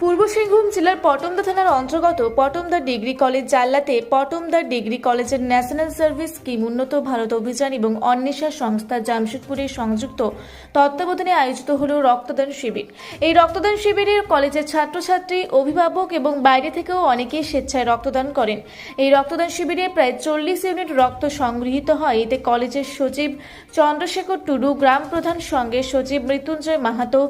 পূর্ব সিংভূম জেলার পটমদা থানার অন্তর্গত পটমদা ডিগ্রি কলেজ জাল্লাতে পটমদা ডিগ্রি কলেজের national service scheme Unnat Bharat অভিযান এবং অন্বেষা সংস্থা জামশেদপুরের সংযুক্ত তত্ত্বাবধানে আয়োজিত হল রক্তদান শিবির। এই রক্তদান শিবিরে কলেজের ছাত্রছাত্রী, অভিভাবক এবং বাইরে থেকেও অনেকেই স্বেচ্ছায় রক্তদান করেন। এই রক্তদান শিবিরে প্রায় 40 ইউনিট রক্ত সংগৃহীত হয়। এতে কলেজের সচিব চন্দ্রশেখর টুডু, গ্রাম প্রধান সঙ্গে সচিব মৃত্যুঞ্জয় মাহাতো,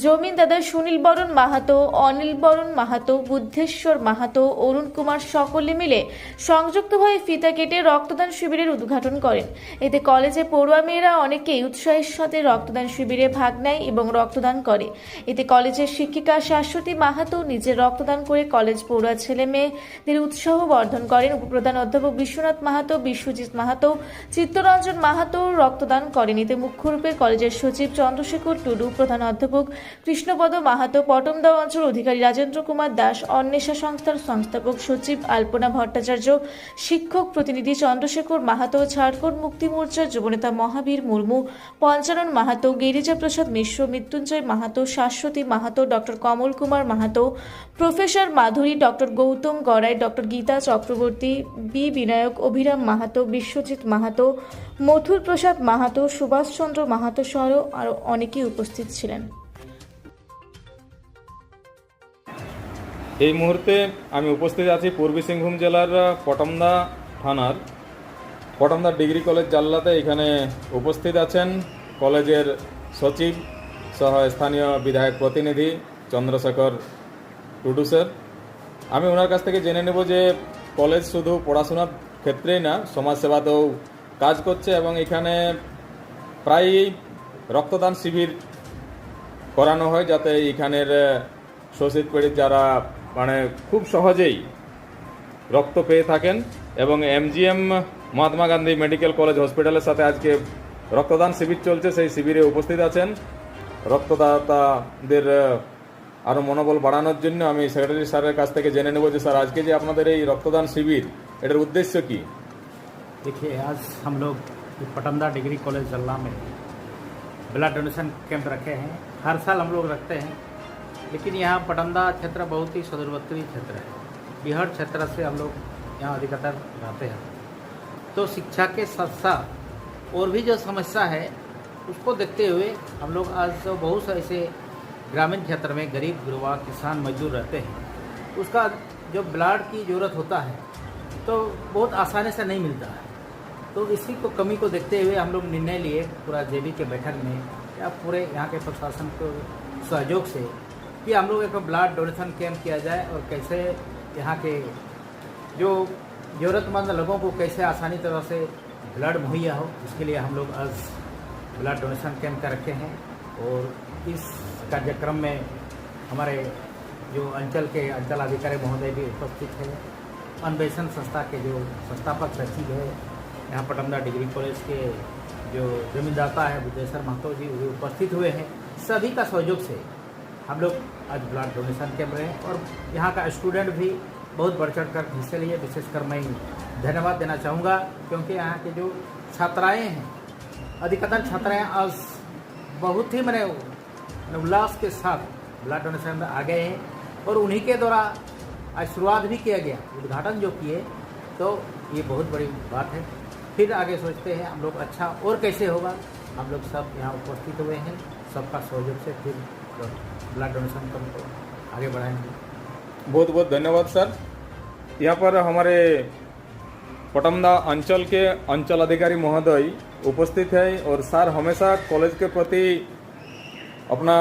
জমিনদাদা সুনীল বরণ মাহাতো, অনিল বরণ মাহাতো, বুদ্ধেশ্বর মাহাতো, অরুণ কুমার সকলে মিলে সংযুক্তভাবে ফিতা কেটে রক্তদান শিবিরের উদ্ঘাটন করেন। এতে কলেজে পড়ুয়া মেয়েরা অনেকেই উৎসাহের সাথে রক্তদান শিবিরে ভাগ নেয় এবং রক্তদান করে। এতে কলেজের শিক্ষিকা শাশ্বতী মাহাতো নিজে রক্তদান করে কলেজ পড়ুয়া ছেলে মেয়েদের উৎসাহ বর্ধন করেন। উপপ্রধান অধ্যাপক বিশ্বনাথ মাহাতো, বিশ্বজিৎ মাহাতো, চিত্তরঞ্জন মাহাতো রক্তদান করেন। এতে মুখ্যরূপে কলেজের সচিব চন্দ্রশেখর টুডু, প্রধান অধ্যাপক কৃষ্ণপদ মাহাতো, পটমদা অঞ্চল অধিকারী রাজেন্দ্র কুমার দাস, অন্বেষা সংস্থার সংস্থাপক সচিব আলপনা ভট্টাচার্য, শিক্ষক প্রতিনিধি চন্দ্রশেখর মাহাতো, ঝাড়খণ্ড মুক্তি মোর্চার যুবনেতা Mahabir Murmu, Panchanan Mahato, Girija Prasad Mishra, Mrityunjay Mahato, Shashwati Mahato, doctor Kamal Kumar Mahato, professor Madhuri, doctor Gautam Gorai, doctor Geeta Chakraborty, B Binayak, Abhiram Mahato, Biswajit Mahato, Mathur Prasad Mahato, Subhashchandra Mahato সহ আরও অনেকেই উপস্থিত ছিলেন। এই মুহূর্তে আমি উপস্থিত আছি পূর্বী সিংভূম জেলার পটমদা থানার পটমদা ডিগ্রি কলেজ জাল্লাতে। এখানে উপস্থিত আছেন কলেজের সচিব সহ স্থানীয় বিধায়ক প্রতিনিধি চন্দ্রশেখর টুডু স্যার। আমি ওনার কাছ থেকে জেনে নেব যে কলেজ শুধু পড়াশোনার ক্ষেত্রেই না, সমাজসেবাতেও কাজ করছে এবং এখানে প্রায়ই রক্তদান শিবির করানো হয়, যাতে এখানের শোষিত পীড়িত যারা খুব সহজেই রক্ত পেয়ে থাকেন। এবং MGM Mahatma Gandhi medical college হসপিটালের সাথে আজকে রক্তদান শিবির চলছে। সেই শিবিরে উপস্থিত আছেন রক্তদাতাদের আরও মনোবল বাড়ানোর জন্য। আমি সেক্রেটারি স্যারের কাছ থেকে জেনে নেব যে স্যার, আজকে যে আপনাদের এই রক্তদান শিবির, এটার উদ্দেশ্য কি? देखिए, आज हम लोग पटमदा डिग्री कॉलेज जल्ला में ब्लड डोनेशन कैंप रखे हैं। हर साल हम लोग रखते हैं, लेकिन यहाँ पटमदा क्षेत्र बहुत ही सुदूरवर्ती क्षेत्र है। बिहार क्षेत्र से हम लोग यहाँ अधिकतर रहते हैं, तो शिक्षा के साथ साथ और भी जो समस्या है उसको देखते हुए हम लोग आज जो बहुत से ऐसे ग्रामीण क्षेत्र में गरीब गुरबा किसान मजदूर रहते हैं, उसका जो ब्लड की ज़रूरत होता है तो बहुत आसानी से नहीं मिलता है। तो इसी को कमी को देखते हुए हम लोग निर्णय लिए पूरा जेबी के बैठक में या पूरे यहाँ के प्रशासन के सहयोग से कि हम लोग एक ब्लड डोनेशन कैंप किया जाए और कैसे यहाँ के जो ज़रूरतमंद लोगों को कैसे आसानी तरह से ब्लड मुहैया हो, इसके लिए हम लोग आज ब्लड डोनेशन कैंप का रखे हैं। और इस कार्यक्रम में हमारे जो अंचल के अंचलाधिकारी महोदय भी उपस्थित है, अन्वेषण संस्था के जो संस्थापक सचिव है यहाँ पटमदा डिग्री कॉलेज के जो जमींदाता है बुद्धेश्वर महतो जी, वो उपस्थित हुए हैं। सभी का सहयोग से हम लोग आज ब्लड डोनेशन कैंप रहे और यहाँ का स्टूडेंट भी बहुत बढ़ चढ़ कर हिस्से लिए। विशेषकर मैं धन्यवाद देना चाहूँगा, क्योंकि यहाँ के जो छात्राएँ हैं, अधिकतर छात्राएँ आज बहुत ही उल्लास के साथ ब्लड डोनेशन में आ गए हैं और उन्हीं के द्वारा आज शुरुआत भी किया गया, उद्घाटन जो किए, तो ये बहुत बड़ी बात है। फिर आगे सोचते हैं हम लोग अच्छा और कैसे होगा। हम लोग सब यहाँ उपस्थित हुए हैं, सबका सहयोग से फिर ब्लड डोनेशन को आगे बढ़ाएंगे। बहुत बहुत धन्यवाद सर। यहाँ पर हमारे पटमदा अंचल के अंचल अधिकारी महोदय उपस्थित है और सर हमेशा कॉलेज के प्रति अपना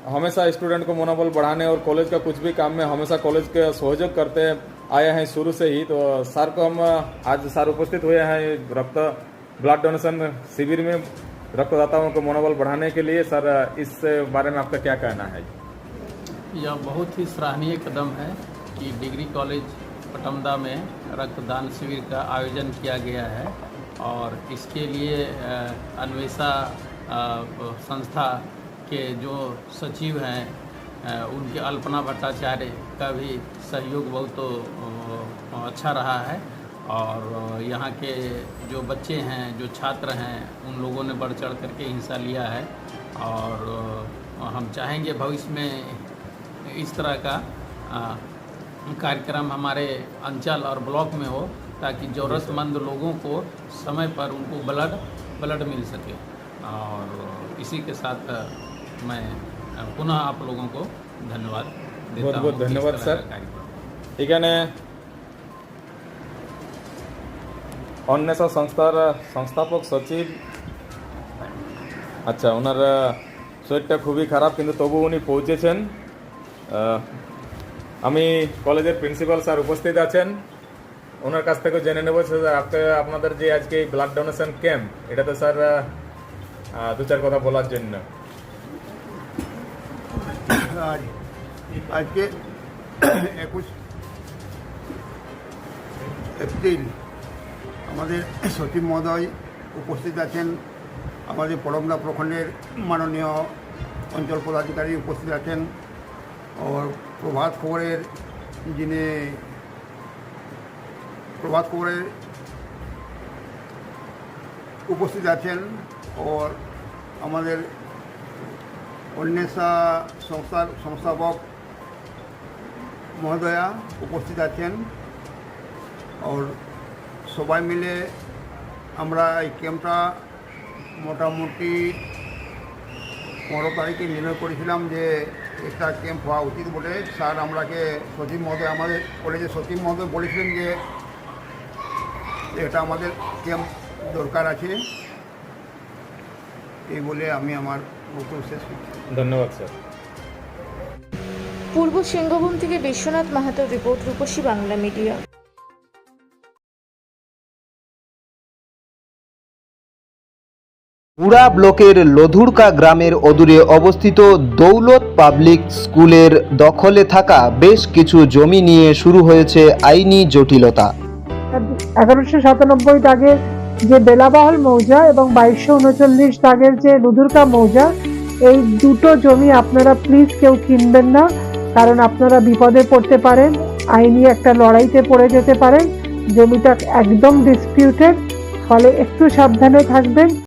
हमेशा स्टूडेंट को मनोबल बढ़ाने और कॉलेज का कुछ भी काम में हमेशा कॉलेज के सहयोग करते आए हैं शुरू से ही। तो सर को हम आज सर उपस्थित हुए हैं ब्लड डोनेशन शिविर में रक्तदाताओं को मनोबल बढ़ाने के लिए। सर, इस बारे में आपका क्या कहना है? यह बहुत ही सराहनीय कदम है कि डिग्री कॉलेज पटमदा में रक्तदान शिविर का आयोजन किया गया है और इसके लिए अन्वेषा संस्था के जो सचिव हैं उनके अल्पना भट्टाचार्य का भी सहयोग बहुत अच्छा रहा है। और यहाँ के जो बच्चे हैं, जो छात्र हैं, उन लोगों ने बढ़ चढ़ करके हिस्सा लिया है और हम चाहेंगे भविष्य में इस तरह का कार्यक्रम हमारे अंचल और ब्लॉक में हो, ताकि ज़रूरतमंद लोगों को समय पर उनको ब्लड मिल सके। और इसी के साथ मैं पुनः आप लोगों को धन्यवाद देता बहुत हूँ। बहुत इस धन्यवाद तरह सर। का कार्यक्रम। এখানে অন্বেষা সংস্থার সংস্থাপক সচিব, আচ্ছা ওনার শরীরটা খুবই খারাপ কিন্তু তবু উনি পৌঁছেছেন। আমি কলেজের প্রিন্সিপাল স্যার উপস্থিত আছেন, ওনার কাছ থেকে জেনে নেব স্যার আপনাদের যে আজকে ব্লাড ডোনেশন ক্যাম্প, এটাতে স্যার দু চার কথা বলার জন্য। আজকে 21 এপ্রিল আমাদের সচিব মহোদয় উপস্থিত আছেন, আমাদের পরমদা প্রখণ্ডের মাননীয় অঞ্চল পদাধিকারী উপস্থিত আছেন, और প্রভাত খবরের যিনি প্রভাত খবরের উপস্থিত আছেন, और আমাদের অন্বেষা সংস্থার সংস্থাপক মহোদয়া উপস্থিত আছেন। और সবাই মিলে আমরা এই ক্যাম্পটা মোটামুটি 15 তারিখে নির্ণয় করেছিলাম যে একটা ক্যাম্প হওয়া উচিত বলে। স্যার আমরাকে সচিব মহোদয়, আমাদের কলেজের সচিব মহোদয় বলেছিলেন যে এটা আমাদের ক্যাম্প দরকার আছে। এই বলে আমি আমার বক্তব্য শেষ করছি। ধন্যবাদ স্যার। পূর্ব সিংহভূম থেকে বিশ্বনাথ মাহাতোর রিপোর্ট, রূপসী বাংলা মিডিয়া। পুরা ব্লকের লধুরকা গ্রামের অদূরে অবস্থিত দৌলত পাবলিক স্কুলের দখলে থাকা বেশ কিছু জমি নিয়ে শুরু হয়েছে আইনি জটিলতা। 1197 দাগের যে বেলাবহল মৌজা এবং 2239 দাগের যে লুধুরকা মৌজা, এই দুটো জমি আপনারা প্লিজ কেউ কিনবেন না, কারণ আপনারা বিপদে পড়তে পারেন, আইনি একটা লড়াইতে পড়ে যেতে পারেন। জমিটা একদম ডিসপিউটেড, ফলে একটু সাবধানে থাকবেন।